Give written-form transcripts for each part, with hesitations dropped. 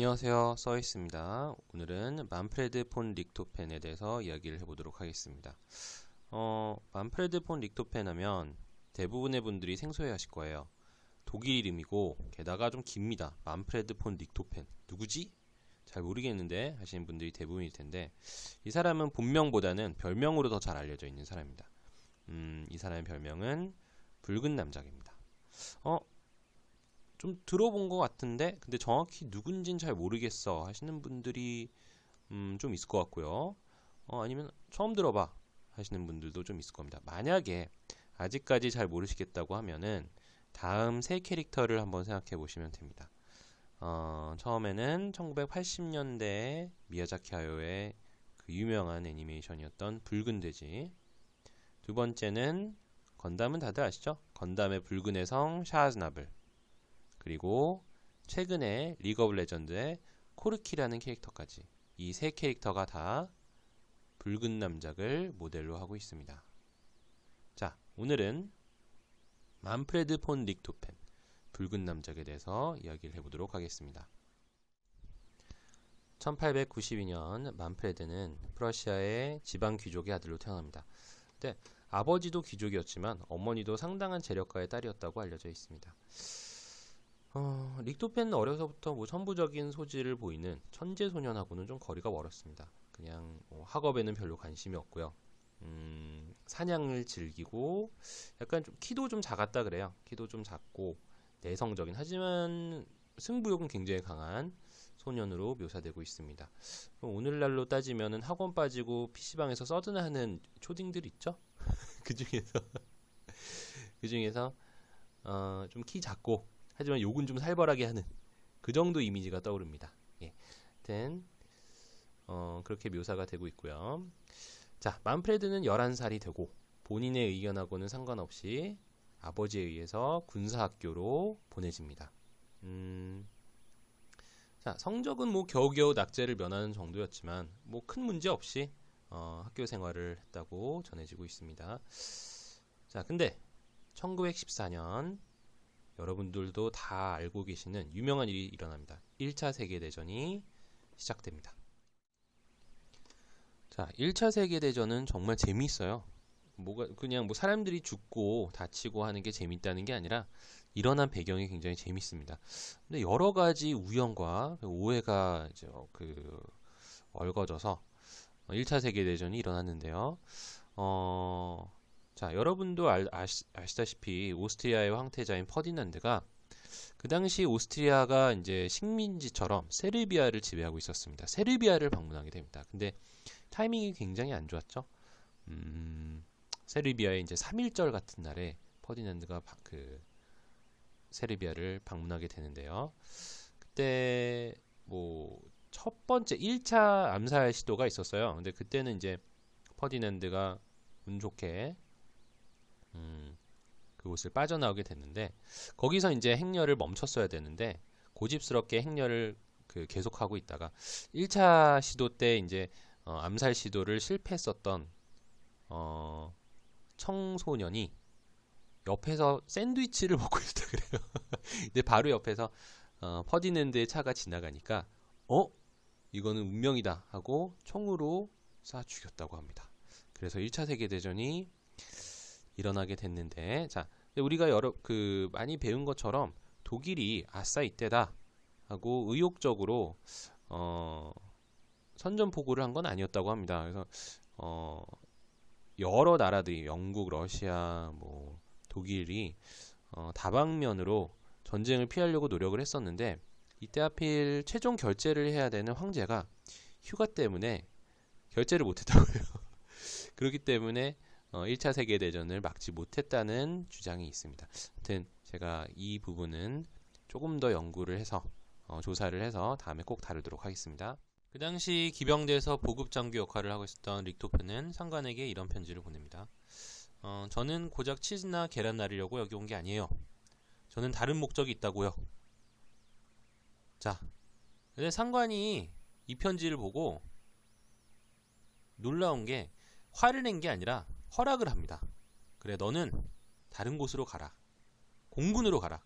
안녕하세요, 서이스입니다. 오늘은 만프레드 폰 릭토펜에 대해서 이야기를 해보도록 하겠습니다. 만프레드 폰 릭토펜 하면 대부분의 분들이 생소해 하실 거예요. 독일 이름이고 게다가 좀 깁니다. 만프레드 폰 릭토펜 누구지? 잘 모르겠는데 하시는 분들이 대부분일 텐데, 이 사람은 본명보다는 별명으로 더 잘 알려져 있는 사람입니다. 이 사람의 별명은 붉은 남작입니다. 좀 들어본 것 같은데 근데 정확히 누군진 잘 모르겠어 하시는 분들이 좀 있을 것 같고요. 아니면 처음 들어봐 하시는 분들도 좀 있을 겁니다. 만약에 아직까지 잘 모르시겠다고 하면은 다음 세 캐릭터를 한번 생각해 보시면 됩니다. 처음에는 1980년대 미야자키 하야오의 그 유명한 애니메이션이었던 붉은 돼지. 두 번째는 건담은 다들 아시죠? 건담의 붉은의 성 샤즈나블. 그리고 최근에 리그 오브 레전드의 코르키라는 캐릭터까지, 이 세 캐릭터가 다 붉은 남작을 모델로 하고 있습니다. 자, 오늘은 만프레드 폰 릭토펜 붉은 남작에 대해서 이야기를 해보도록 하겠습니다. 1892년 만프레드는 프러시아의 지방 귀족의 아들로 태어납니다. 근데 아버지도 귀족이었지만 어머니도 상당한 재력가의 딸이었다고 알려져 있습니다. 릭토펜은 어려서부터 천부적인 소질을 보이는 천재 소년하고는 좀 거리가 멀었습니다. 그냥 학업에는 별로 관심이 없고요. 사냥을 즐기고 약간 좀 키도 좀 작았다 그래요. 키도 좀 작고 내성적인, 하지만 승부욕은 굉장히 강한 소년으로 묘사되고 있습니다. 오늘날로 따지면은 학원 빠지고 PC방에서 서든하는 초딩들 있죠? 그 중에서 좀 키 작고 하지만 욕은 좀 살벌하게 하는 그 정도 이미지가 떠오릅니다. 예. 하여튼 그렇게 묘사가 되고 있고요. 자, 만프레드는 11살이 되고 본인의 의견하고는 상관없이 아버지에 의해서 군사학교로 보내집니다. 자, 성적은 뭐 겨우겨우 낙제를 면하는 정도였지만 뭐 큰 문제 없이 학교 생활을 했다고 전해지고 있습니다. 자, 근데 1914년 여러분들도 다 알고 계시는 유명한 일이 일어납니다. 1차 세계대전이 시작됩니다. 자, 1차 세계대전은 정말 재미있어요. 그냥 사람들이 죽고 다치고 하는 게 재밌다는 게 아니라 일어난 배경이 굉장히 재밌습니다. 근데 여러 가지 우연과 오해가 이제 얽어져서 1차 세계대전이 일어났는데요. 자, 여러분도 아시다시피 오스트리아의 황태자인 퍼디난드가 그 당시 오스트리아가 이제 식민지처럼 세르비아를 지배하고 있었습니다. 세르비아를 방문하게 됩니다. 근데 타이밍이 굉장히 안 좋았죠. 세르비아의 이제 3.1절 같은 날에 퍼디난드가 세르비아를 방문하게 되는데요. 그때 첫 번째 1차 암살 시도가 있었어요. 근데 그때는 이제 퍼디난드가 운 좋게 그곳을 빠져나오게 됐는데, 거기서 이제 행렬을 멈췄어야 되는데 고집스럽게 행렬을 계속하고 있다가 1차 시도 때 이제 암살 시도를 실패했었던 청소년이 옆에서 샌드위치를 먹고 있다 그래요. 근데 바로 옆에서 퍼디난드의 차가 지나가니까 이거는 운명이다 하고 총으로 쏴 죽였다고 합니다. 그래서 1차 세계대전이 일어나게 됐는데, 자, 우리가 많이 배운 것처럼 독일이 아싸 이때다 하고 의욕적으로 선전포고를 한 건 아니었다고 합니다. 그래서 여러 나라들이, 영국, 러시아, 독일이 다방면으로 전쟁을 피하려고 노력을 했었는데, 이때 하필 최종 결제를 해야 되는 황제가 휴가 때문에 결제를 못했다고요. 그렇기 때문에 1차 세계대전을 막지 못했다는 주장이 있습니다. 아무튼 제가 이 부분은 조금 더 연구를 해서 조사를 해서 다음에 꼭 다루도록 하겠습니다. 그 당시 기병대에서 보급장교 역할을 하고 있었던 릭토펜은 상관에게 이런 편지를 보냅니다. 저는 고작 치즈나 계란 나르려고 여기 온 게 아니에요. 저는 다른 목적이 있다고요. 자, 근데 상관이 이 편지를 보고 놀라운 게, 화를 낸 게 아니라 허락을 합니다. 그래, 너는 다른 곳으로 가라. 공군으로 가라.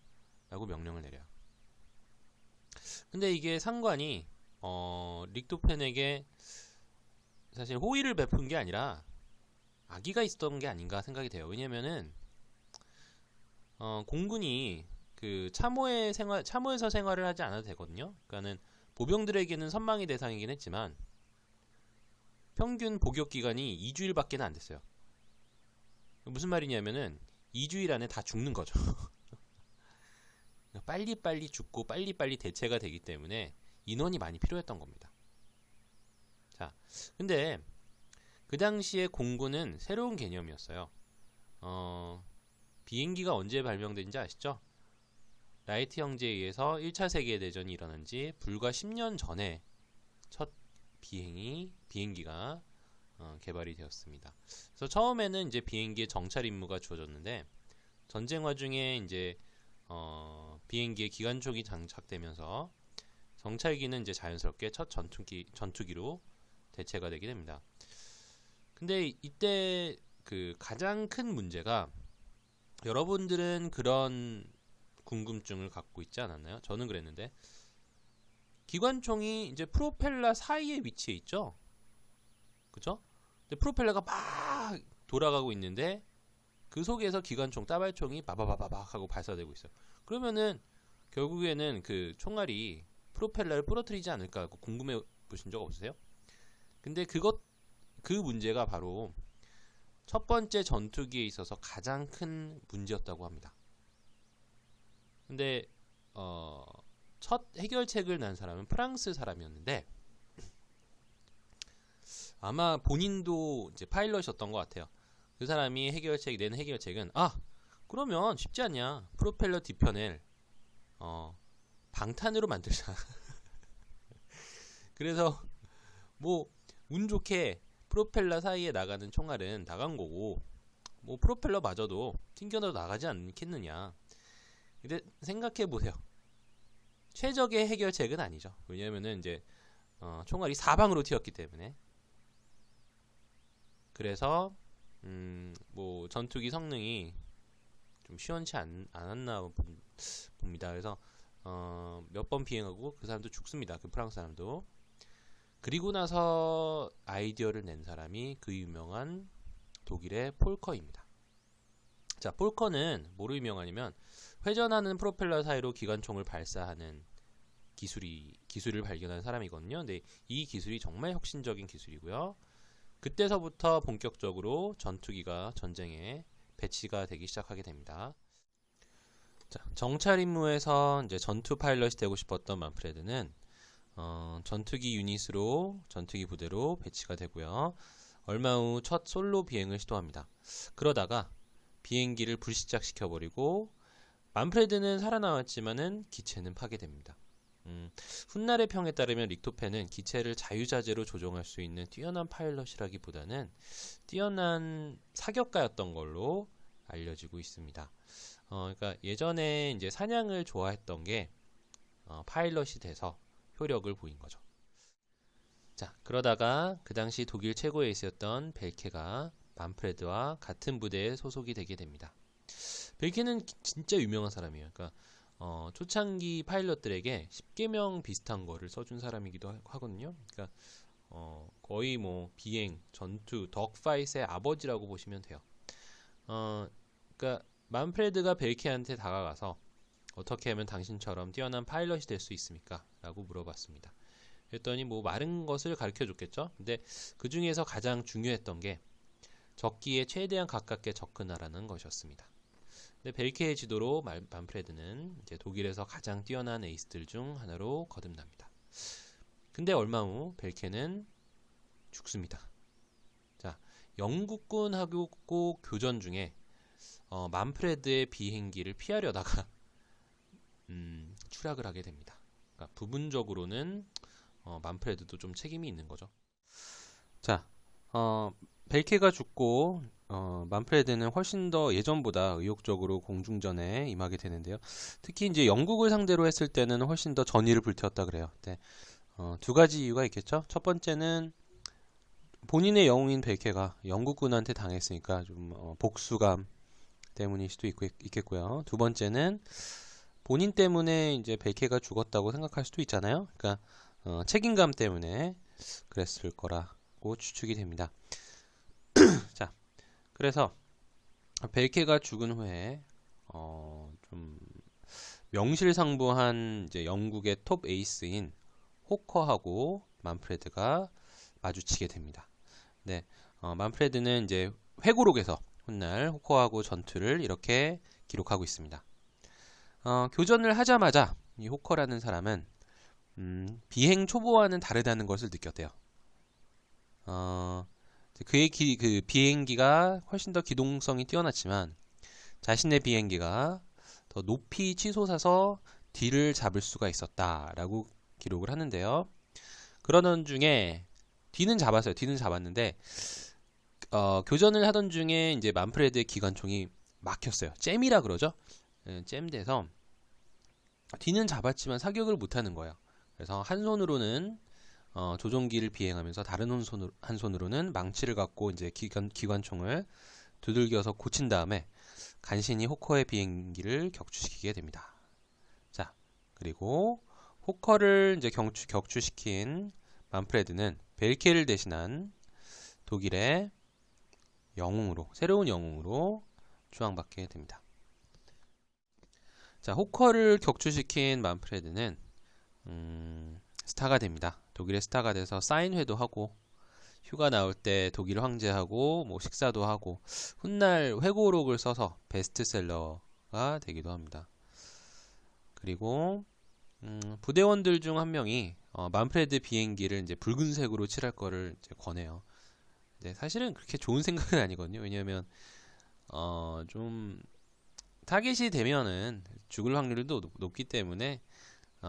라고 명령을 내려요. 근데 이게 상관이 릭토펜에게 사실 호의를 베푼 게 아니라 악의가 있었던 게 아닌가 생각이 돼요. 왜냐면은 공군이 그 참호에서 생활을 하지 않아도 되거든요. 그러니까는 보병들에게는 선망의 대상이긴 했지만 평균 복역 기간이 2주일밖에 안 됐어요. 무슨 말이냐면은 2주일 안에 다 죽는 거죠. 빨리빨리 죽고 빨리빨리 대체가 되기 때문에 인원이 많이 필요했던 겁니다. 자, 근데 그 당시에 공군은 새로운 개념이었어요. 비행기가 언제 발명된지 아시죠? 라이트 형제에 의해서 1차 세계대전이 일어난 지 불과 10년 전에 첫 비행기가 개발이 되었습니다. 그래서 처음에는 이제 비행기의 정찰 임무가 주어졌는데 전쟁 와중에 이제 비행기에 기관총이 장착되면서 정찰기는 이제 자연스럽게 첫 전투기로 대체가 되게 됩니다. 근데 이때 그 가장 큰 문제가 여러분들은 그런 궁금증을 갖고 있지 않았나요? 저는 그랬는데 기관총이 이제 프로펠러 사이에 위치해 있죠. 그죠? 근데 프로펠러가 막 돌아가고 있는데 그 속에서 기관총, 따발총이 바바바바박 하고 발사되고 있어요. 그러면은 결국에는 그 총알이 프로펠러를 부러뜨리지 않을까 궁금해 보신 적 없으세요? 근데 그 문제가 바로 첫 번째 전투기에 있어서 가장 큰 문제였다고 합니다. 근데 첫 해결책을 낸 사람은 프랑스 사람이었는데 아마 본인도 이제 파일럿이었던 것 같아요. 그 사람이 낸 해결책은 그러면 쉽지 않냐, 프로펠러 뒤편을 방탄으로 만들자. 그래서 뭐 운 좋게 프로펠러 사이에 나가는 총알은 나간 거고 뭐 프로펠러 마저도 튕겨도 나가지 않겠느냐. 근데 생각해 보세요. 최적의 해결책은 아니죠. 왜냐면은 이제 총알이 사방으로 튀었기 때문에. 그래서 뭐 전투기 성능이 좀 시원치 않았나 봅니다. 그래서 몇 번 비행하고 그 사람도 죽습니다. 그 프랑스 사람도. 그리고 나서 아이디어를 낸 사람이 그 유명한 독일의 폴커입니다. 자, 폴커는 뭐로 유명하냐면 회전하는 프로펠러 사이로 기관총을 발사하는 기술을 발견한 사람이거든요. 근데 이 기술이 정말 혁신적인 기술이고요. 그때서부터 본격적으로 전투기가 전쟁에 배치가 되기 시작하게 됩니다. 자, 정찰 임무에서 이제 전투 파일럿이 되고 싶었던 만프레드는 전투기 유닛으로 전투기 부대로 배치가 되고요. 얼마 후 첫 솔로 비행을 시도합니다. 그러다가 비행기를 불시착시켜버리고 만프레드는 살아남았지만은 기체는 파괴됩니다. 훗날의 평에 따르면 릭토펜은 기체를 자유자재로 조종할 수 있는 뛰어난 파일럿이라기보다는 뛰어난 사격가였던 걸로 알려지고 있습니다. 그러니까 예전에 이제 사냥을 좋아했던 게 파일럿이 돼서 효력을 보인 거죠. 자, 그러다가 그 당시 독일 최고의 에이스였던 벨케가 만프레드와 같은 부대에 소속이 되게 됩니다. 벨케는 진짜 유명한 사람이에요. 그러니까 초창기 파일럿들에게 10계명 비슷한 거를 써준 사람이기도 하거든요. 그러니까 거의 뭐 비행, 전투, 덕파이트의 아버지라고 보시면 돼요. 그러니까 만프레드가 벨케한테 다가가서 어떻게 하면 당신처럼 뛰어난 파일럿이 될 수 있습니까? 라고 물어봤습니다. 그랬더니 뭐 많은 것을 가르쳐 줬겠죠. 근데 그 중에서 가장 중요했던 게 적기에 최대한 가깝게 접근하라는 것이었습니다. 근데 벨케의 지도로 만프레드는 이제 독일에서 가장 뛰어난 에이스들 중 하나로 거듭납니다. 근데 얼마 후 벨케는 죽습니다. 자, 영국군하고 교전 중에 만프레드의 비행기를 피하려다가 추락을 하게 됩니다. 그러니까 부분적으로는 만프레드도 좀 책임이 있는 거죠. 자, 벨케가 죽고 만프레드는 훨씬 더 예전보다 의욕적으로 공중전에 임하게 되는데요. 특히 이제 영국을 상대로 했을 때는 훨씬 더 전의를 불태웠다 그래요. 네. 두 가지 이유가 있겠죠. 첫 번째는 본인의 영웅인 벨케가 영국군한테 당했으니까 좀 복수감 때문일 수도 있겠고요. 두 번째는 본인 때문에 이제 벨케가 죽었다고 생각할 수도 있잖아요. 그러니까 책임감 때문에 그랬을 거라고 추측이 됩니다. 자, 그래서 벨케가 죽은 후에 좀 명실상부한 이제 영국의 톱 에이스인 호커하고 만프레드가 마주치게 됩니다. 네, 만프레드는 이제 회고록에서 훗날 호커하고 전투를 이렇게 기록하고 있습니다. 교전을 하자마자 이 호커라는 사람은 비행 초보와는 다르다는 것을 느꼈대요. 그의 그 비행기가 훨씬 더 기동성이 뛰어났지만 자신의 비행기가 더 높이 치솟아서 뒤를 잡을 수가 있었다라고 기록을 하는데요. 그러던 중에 뒤는 잡았어요. 뒤는 잡았는데 교전을 하던 중에 이제 만프레드의 기관총이 막혔어요. 잼이라 그러죠. 잼돼서 뒤는 잡았지만 사격을 못하는 거예요. 그래서 한 손으로는 조종기를 비행하면서 다른 한 손으로는 망치를 갖고 이제 기관총을 두들겨서 고친 다음에 간신히 호커의 비행기를 격추시키게 됩니다. 자, 그리고 호커를 이제 격추시킨 만프레드는 벨케를 대신한 독일의 영웅으로, 새로운 영웅으로 추앙받게 됩니다. 자, 호커를 격추시킨 만프레드는 스타가 됩니다. 독일의 스타가 돼서 사인회도 하고 휴가 나올 때 독일 황제하고 뭐 식사도 하고 훗날 회고록을 써서 베스트셀러가 되기도 합니다. 그리고 부대원들 중 한 명이 만프레드 비행기를 이제 붉은색으로 칠할 거를 이제 권해요. 근데 사실은 그렇게 좋은 생각은 아니거든요. 왜냐하면 좀 타겟이 되면은 죽을 확률도 높기 때문에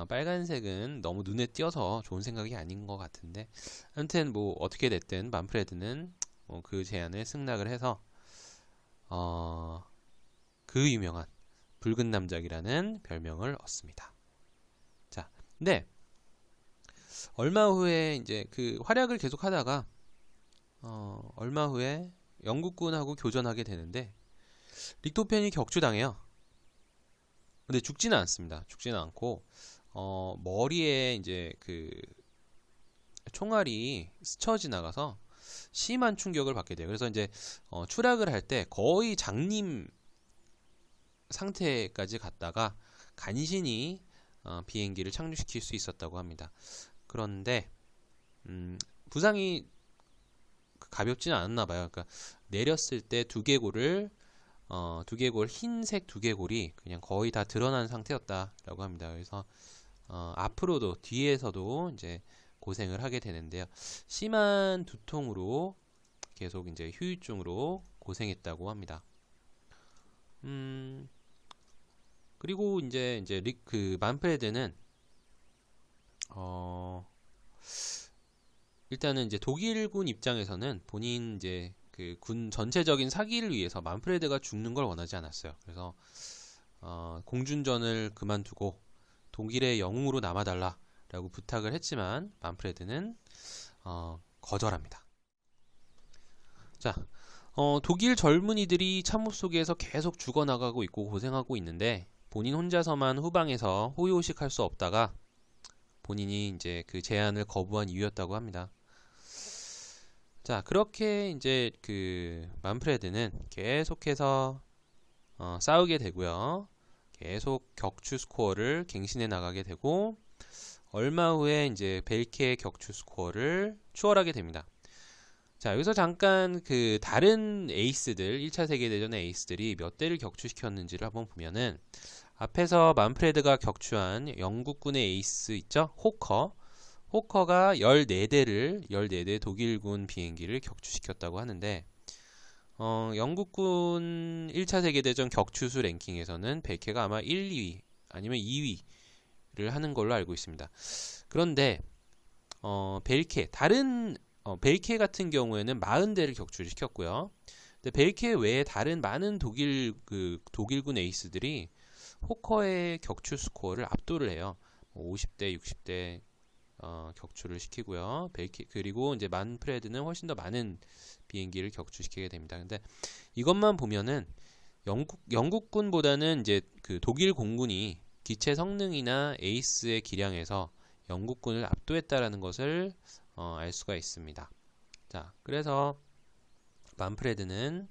빨간색은 너무 눈에 띄어서 좋은 생각이 아닌 것 같은데, 아무튼 뭐 어떻게 됐든 만프레드는 그 제안에 승낙을 해서 그 유명한 붉은 남작이라는 별명을 얻습니다. 자, 근데 얼마 후에 이제 그 활약을 계속하다가 얼마 후에 영국군하고 교전하게 되는데 릭토펜이 격추당해요. 근데 죽지는 않습니다. 죽지는 않고 머리에 이제 그 총알이 스쳐 지나가서 심한 충격을 받게 돼요. 그래서 이제 추락을 할 때 거의 장님 상태까지 갔다가 간신히 비행기를 착륙시킬 수 있었다고 합니다. 그런데 부상이 가볍지는 않았나 봐요. 그러니까 내렸을 때 두개골 흰색 두개골이 그냥 거의 다 드러난 상태였다라고 합니다. 그래서 앞으로도 뒤에서도 이제 고생을 하게 되는데요. 심한 두통으로 계속 이제 후유증으로 고생했다고 합니다. 그리고 이제 그 만프레드는 일단은 이제 독일군 입장에서는 본인 이제 그 군 전체적인 사기를 위해서 만프레드가 죽는 걸 원하지 않았어요. 그래서 공준전을 그만두고 독일의 영웅으로 남아달라라고 부탁을 했지만 만프레드는 거절합니다. 자, 독일 젊은이들이 참호 속에서 계속 죽어나가고 있고 고생하고 있는데 본인 혼자서만 후방에서 호요식할 수 없다가 본인이 이제 그 제안을 거부한 이유였다고 합니다. 자, 그렇게 이제 그 만프레드는 계속해서 싸우게 되고요. 계속 격추 스코어를 갱신해 나가게 되고 얼마 후에 이제 벨케의 격추 스코어를 추월하게 됩니다. 자, 여기서 잠깐 그 다른 에이스들, 1차 세계대전의 에이스들이 몇 대를 격추시켰는지를 한번 보면은 앞에서 만프레드가 격추한 영국군의 에이스 있죠? 호커가 14대 독일군 비행기를 격추시켰다고 하는데 영국군 1차 세계대전 격추수 랭킹에서는 벨케가 아마 1, 2위 아니면 2위를 하는 걸로 알고 있습니다. 그런데 벨케 같은 경우에는 40대를 격추를 시켰고요. 근데 벨케 외에 다른 많은 독일군 에이스들이 호커의 격추 스코어를 압도를 해요. 50대, 60대 격추를 시키고요. 그리고 이제 만프레드는 훨씬 더 많은 비행기를 격추시키게 됩니다. 근데 이것만 보면은 영국군보다는 이제 그 독일 공군이 기체 성능이나 에이스의 기량에서 영국군을 압도했다라는 것을 알 수가 있습니다. 자, 그래서 만프레드는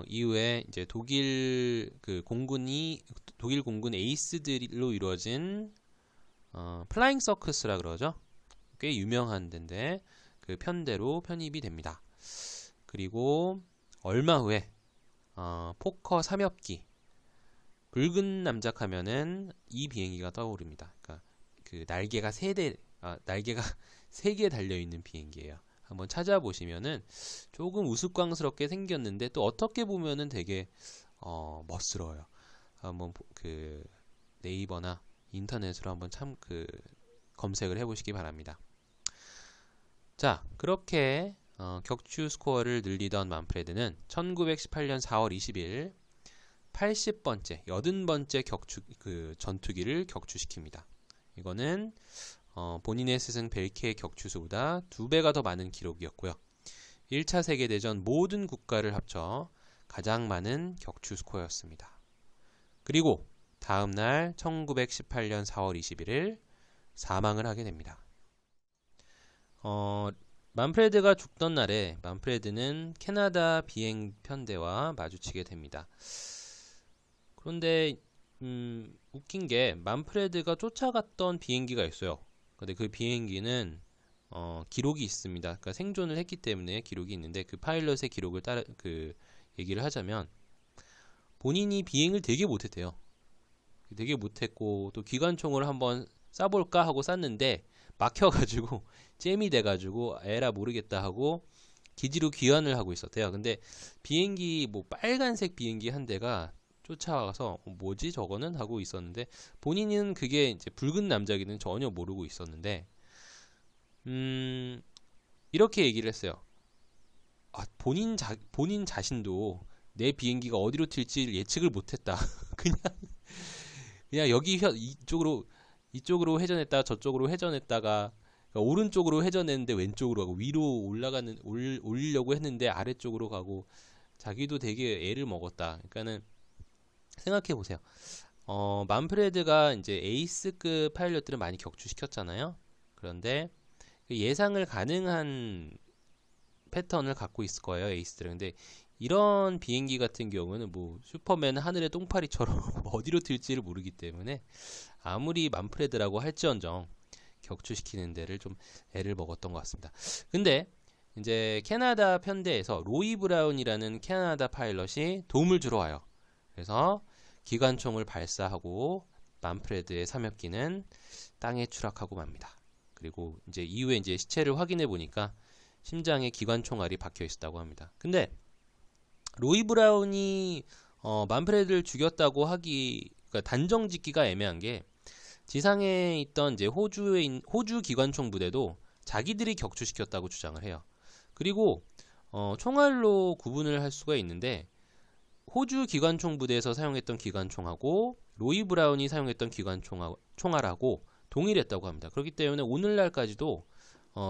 이후에 이제 독일 공군 에이스들로 이루어진 플라잉 서커스라 그러죠. 꽤 유명한 데인데 그 편대로 편입이 됩니다. 그리고 얼마 후에 포커 3엽기 붉은 남작하면은 이 비행기가 떠오릅니다. 그러니까 그 날개가 날개가 3개 달려 있는 비행기예요. 한번 찾아보시면은 조금 우스꽝스럽게 생겼는데 또 어떻게 보면은 되게 멋스러워요. 한번 그 네이버나 인터넷으로 한번 검색을 해보시기 바랍니다. 자, 그렇게 격추 스코어를 늘리던 만프레드는 1918년 4월 20일 80번째, 80번째 전투기를 격추시킵니다. 이거는 본인의 스승 벨키의 격추수보다 2배가 더 많은 기록이었고요. 1차 세계대전 모든 국가를 합쳐 가장 많은 격추 스코어였습니다. 그리고 다음날 1918년 4월 21일 사망을 하게 됩니다. 만프레드가 죽던 날에 만프레드는 캐나다 비행 편대와 마주치게 됩니다. 그런데 웃긴 게 만프레드가 쫓아갔던 비행기가 있어요. 근데 그 비행기는 기록이 있습니다. 그러니까 생존을 했기 때문에 기록이 있는데 그 파일럿의 기록을 얘기를 하자면 본인이 비행을 되게 못했대요. 되게 못했고 또 기관총을 한번 쏴볼까 하고 쐈는데 막혀가지고 잼이 돼가지고 에라 모르겠다 하고 기지로 귀환을 하고 있었대요. 근데 비행기 빨간색 비행기 한 대가 쫓아와서 뭐지 저거는 하고 있었는데 본인은 그게 이제 붉은 남자기는 전혀 모르고 있었는데 이렇게 얘기를 했어요. 본인 자신도 내 비행기가 어디로 튈지 예측을 못했다. 그냥 이쪽으로 회전했다가 저쪽으로 회전했다가 그러니까 오른쪽으로 회전했는데 왼쪽으로 가고 위로 올리려고 했는데 아래쪽으로 가고 자기도 되게 애를 먹었다. 그러니까는 생각해 보세요. 만프레드가 이제 에이스급 파일럿들을 많이 격추시켰잖아요. 그런데 예상을 가능한 패턴을 갖고 있을 거예요, 에이스들은. 근데 이런 비행기 같은 경우는 슈퍼맨 하늘의 똥파리처럼 어디로 튈지를 모르기 때문에 아무리 만프레드라고 할지언정 격추시키는 데를 좀 애를 먹었던 것 같습니다. 근데 이제 캐나다 편대에서 로이 브라운이라는 캐나다 파일럿이 도움을 주러 와요. 그래서 기관총을 발사하고 만프레드의 3엽기는 땅에 추락하고 맙니다. 그리고 이제 이후에 이제 시체를 확인해 보니까 심장에 기관총알이 박혀 있었다고 합니다. 근데 로이 브라운이 만프레드를 죽였다고 그러니까 단정 짓기가 애매한 게 지상에 있던 이제 호주 기관총 부대도 자기들이 격추시켰다고 주장을 해요. 그리고 총알로 구분을 할 수가 있는데 호주 기관총 부대에서 사용했던 기관총하고 로이 브라운이 사용했던 총알하고 동일했다고 합니다. 그렇기 때문에 오늘날까지도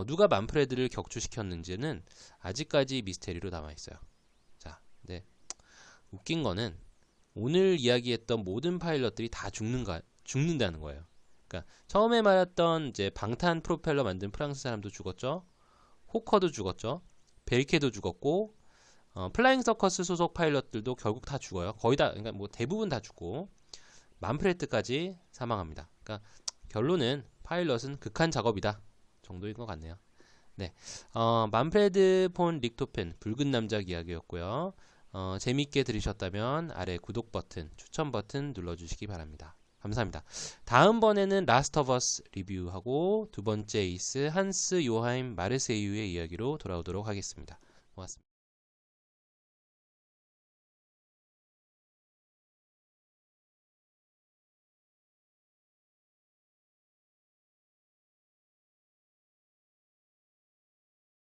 누가 만프레드를 격추시켰는지는 아직까지 미스테리로 남아있어요. 자, 근데 웃긴 거는 오늘 이야기했던 모든 파일럿들이 다 죽는다는 거예요. 그러니까 처음에 말했던 이제 방탄 프로펠러 만든 프랑스 사람도 죽었죠. 호커도 죽었죠. 벨케도 죽었고 플라잉 서커스 소속 파일럿들도 결국 다 죽어요. 거의 다, 그러니까 대부분 다 죽고 만프레드까지 사망합니다. 그러니까 결론은 파일럿은 극한 작업이다 정도인 것 같네요. 네, 만프레드 폰 릭토펜 붉은 남작 이야기였고요. 재밌게 들으셨다면 아래 구독 버튼, 추천 버튼 눌러주시기 바랍니다. 감사합니다. 다음번에는 라스트 오브 어스 리뷰하고 두 번째 에이스 한스 요하임 마르세유의 이야기로 돌아오도록 하겠습니다. 고맙습니다.